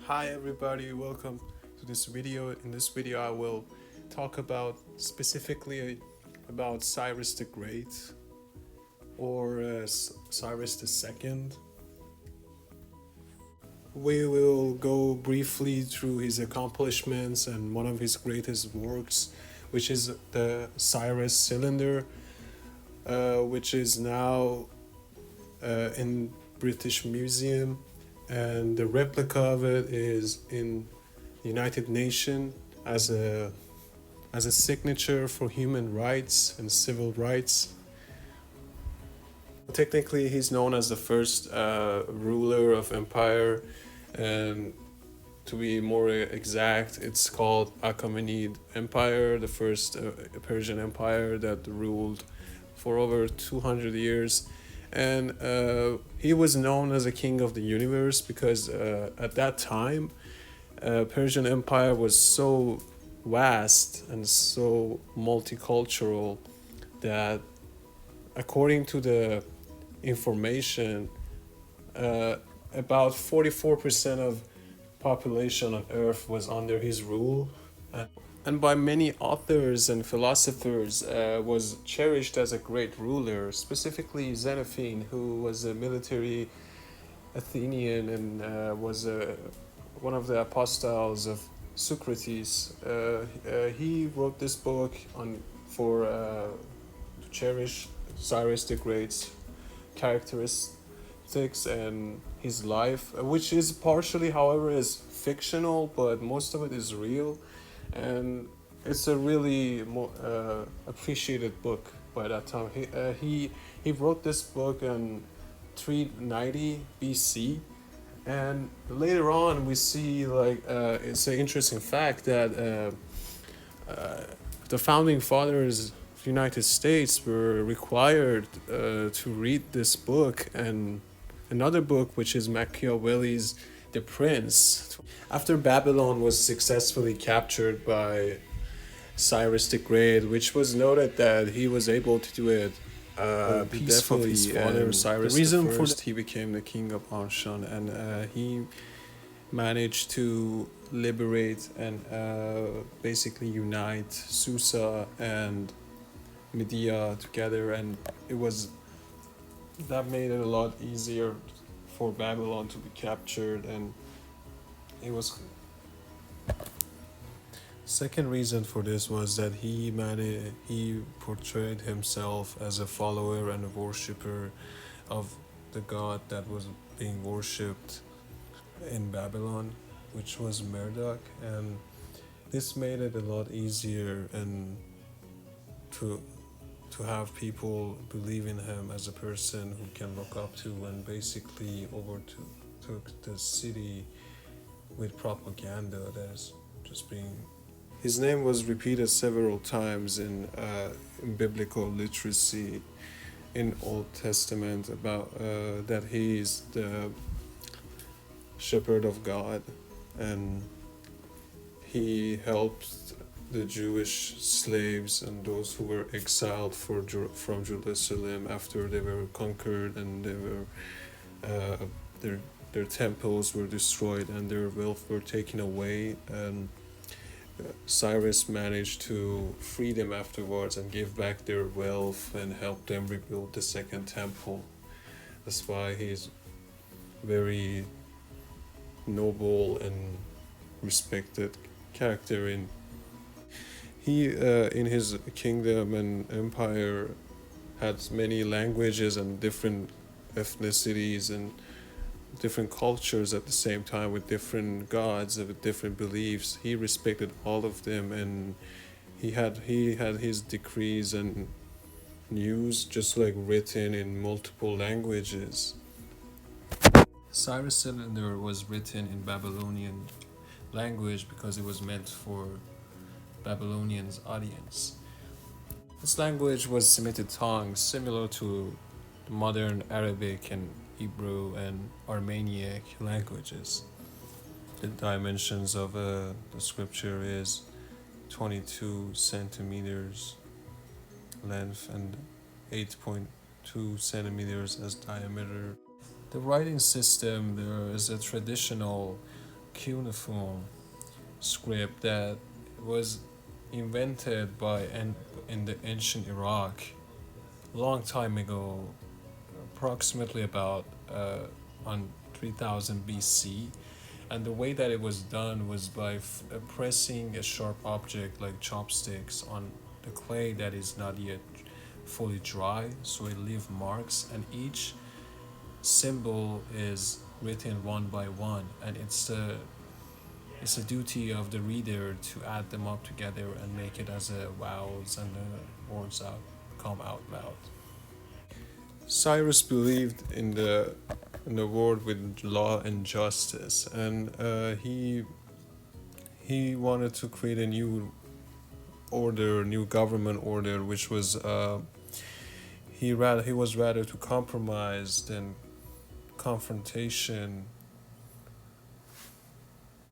Hi everybody, welcome to this video. In this video I will talk about specifically about Cyrus the Great or Cyrus the Second. We will go briefly through his accomplishments and one of his greatest works, which is the Cyrus cylinder, which is now in British Museum, and the replica of it is in United Nations as a signature for human rights and civil rights. Technically, he's known as the first ruler of empire, and to be more exact, it's called Achaemenid Empire, the first Persian empire that ruled for over 200 years. And he was known as a king of the universe because at that time, Persian Empire was so vast and so multicultural that, according to the information, about 44% of population on Earth was under his rule, and by many authors and philosophers was cherished as a great ruler, specifically Xenophon, who was a military Athenian and was one of the apostles of Socrates. He wrote this book to cherish Cyrus the Great's characteristics and his life, which is partially, however, is fictional, but most of it is real, and it's a really appreciated book by that time. He wrote this book in 390 BC, and later on we see it's an interesting fact that the founding fathers of the United States were required to read this book and another book, which is Machiavelli's The Prince. After Babylon was successfully captured by Cyrus the Great, which was noted that he was able to do it peacefully. His father, Cyrus the reason for he became the king of Persian, and he managed to liberate and basically unite Susa and Media together, and that made it a lot easier for Babylon to be captured, and it was. Second reason for this was that he portrayed himself as a follower and a worshipper of the god that was being worshipped in Babylon, which was Marduk, and this made it a lot easier and to have people believe in him as a person who can look up to, and basically overtook the city with propaganda that's just being. His name was repeated several times in biblical literacy in Old Testament about that he is the shepherd of God, and he helped the Jewish slaves and those who were exiled from Jerusalem after they were conquered, and their temples were destroyed and their wealth were taken away, and Cyrus managed to free them afterwards and give back their wealth and help them rebuild the second temple. That's why he's very noble and respected character. In his kingdom and empire had many languages and different ethnicities and different cultures at the same time, with different gods with different beliefs. He respected all of them, and he had his decrees and news just like written in multiple languages. Cyrus cylinder was written in Babylonian language because it was meant for Babylonians' audience. This language was Semitic tongue, similar to modern Arabic and Hebrew and Armenic languages. The dimensions of the scripture is 22 centimeters length and 8.2 centimeters as diameter. The writing system, there is a traditional cuneiform script that was invented by in the ancient Iraq long time ago, approximately about on 3000 BC. And the way that it was done was by pressing a sharp object like chopsticks on the clay that is not yet fully dry, so it leaves marks, and each symbol is written one by one, and it's a duty of the reader to add them up together and make it as a vowels and the words out come out loud. Cyrus believed in the world with law and justice, and he wanted to create a new order, new government order, which was he was rather to compromise than confrontation